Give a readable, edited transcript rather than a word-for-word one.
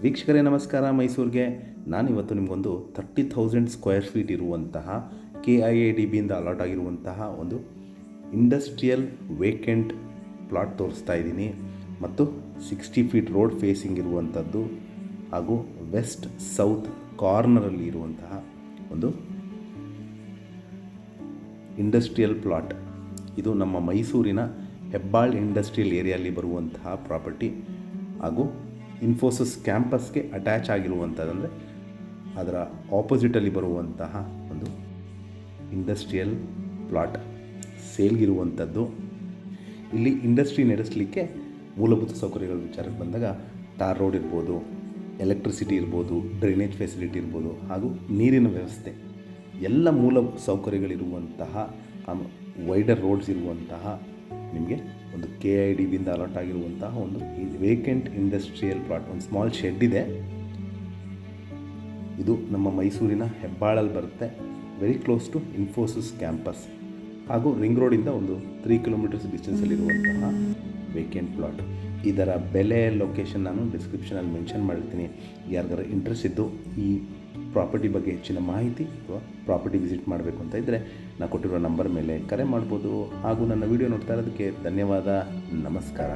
ವೀಕ್ಷಕರೇ ನಮಸ್ಕಾರ. ಮೈಸೂರಿಗೆ ನಾನಿವತ್ತು ನಿಮಗೊಂದು 30,000 ಸ್ಕ್ವೇರ್ ಫೀಟ್ ಇರುವಂತಹ KIADBಯಿಂದ ಅಲಾಟ್ ಆಗಿರುವಂತಹ ಒಂದು ಇಂಡಸ್ಟ್ರಿಯಲ್ ವೇಕೆಂಟ್ ಪ್ಲಾಟ್ ತೋರಿಸ್ತಾ ಇದ್ದೀನಿ. ಮತ್ತು 60 ಫೀಟ್ ರೋಡ್ ಫೇಸಿಂಗ್ ಇರುವಂಥದ್ದು ಹಾಗೂ ವೆಸ್ಟ್ ಸೌತ್ ಕಾರ್ನರಲ್ಲಿ ಇರುವಂತಹ ಒಂದು ಇಂಡಸ್ಟ್ರಿಯಲ್ ಪ್ಲಾಟ್. ಇದು ನಮ್ಮ ಮೈಸೂರಿನ ಹೆಬ್ಬಾಳ್ ಇಂಡಸ್ಟ್ರಿಯಲ್ ಏರಿಯಲ್ಲಿ ಬರುವಂತಹ ಪ್ರಾಪರ್ಟಿ ಹಾಗೂ ಇನ್ಫೋಸಿಸ್ ಕ್ಯಾಂಪಸ್ಗೆ ಅಟ್ಯಾಚ್ ಆಗಿರುವಂಥದ್ದಂದರೆ ಅದರ ಆಪೋಸಿಟಲ್ಲಿ ಬರುವಂತಹ ಒಂದು ಇಂಡಸ್ಟ್ರಿಯಲ್ ಪ್ಲಾಟ್ ಸೇಲ್ಗಿರುವಂಥದ್ದು. ಇಲ್ಲಿ ಇಂಡಸ್ಟ್ರಿ ನಡೆಸಲಿಕ್ಕೆ ಮೂಲಭೂತ ಸೌಕರ್ಯಗಳ ವಿಚಾರಕ್ಕೆ ಬಂದಾಗ ಟಾರ್ ರೋಡ್ ಇರ್ಬೋದು, ಎಲೆಕ್ಟ್ರಿಸಿಟಿ ಇರ್ಬೋದು, ಡ್ರೈನೇಜ್ ಫೆಸಿಲಿಟಿ ಇರ್ಬೋದು ಹಾಗೂ ನೀರಿನ ವ್ಯವಸ್ಥೆ ಎಲ್ಲ ಮೂಲ ಸೌಕರ್ಯಗಳಿರುವಂತಹ ವೈಡರ್ ರೋಡ್ಸ್ ಇರುವಂತಹ ನಿಮಗೆ ಒಂದು KIADBಯಿಂದ ಅಲಾಟ್ ಆಗಿರುವಂತಹ ಒಂದು ವೇಕೆಂಟ್ ಇಂಡಸ್ಟ್ರಿಯಲ್ ಪ್ಲಾಟ್. ಒಂದು ಸ್ಮಾಲ್ ಶೆಡ್ ಇದೆ. ಇದು ನಮ್ಮ ಮೈಸೂರಿನ ಹೆಬ್ಬಾಳಲ್ಲಿ ಬರುತ್ತೆ, very close to Infosys campus ಹಾಗೂ ರಿಂಗ್ ರೋಡಿಂದ ಒಂದು 3 ಕಿಲೋಮೀಟರ್ಸ್ ಡಿಸ್ಟೆನ್ಸಲ್ಲಿರುವಂತಹ ವೇಕೆಂಟ್ ಪ್ಲಾಟ್. ಇದರ ಬೆಲೆ ಲೊಕೇಶನ್ ನಾನು ಡಿಸ್ಕ್ರಿಪ್ಷನಲ್ಲಿ ಮೆನ್ಷನ್ ಮಾಡಿರ್ತೀನಿ. ಯಾರಿಗಾರ ಇಂಟ್ರೆಸ್ಟ್ ಇದ್ದು ಈ ಪ್ರಾಪರ್ಟಿ ಬಗ್ಗೆ ಹೆಚ್ಚಿನ ಮಾಹಿತಿ ಅಥವಾ ಪ್ರಾಪರ್ಟಿ ವಿಸಿಟ್ ಮಾಡಬೇಕು ಅಂತ ಇದ್ದರೆ ನಾನು ಕೊಟ್ಟಿರೋ ನಂಬರ್ ಮೇಲೆ ಕರೆ ಮಾಡ್ಬೋದು. ಹಾಗೂ ನನ್ನ ವಿಡಿಯೋ ನೋಡ್ತಾ ಇರೋದಕ್ಕೆ ಧನ್ಯವಾದ. ನಮಸ್ಕಾರ.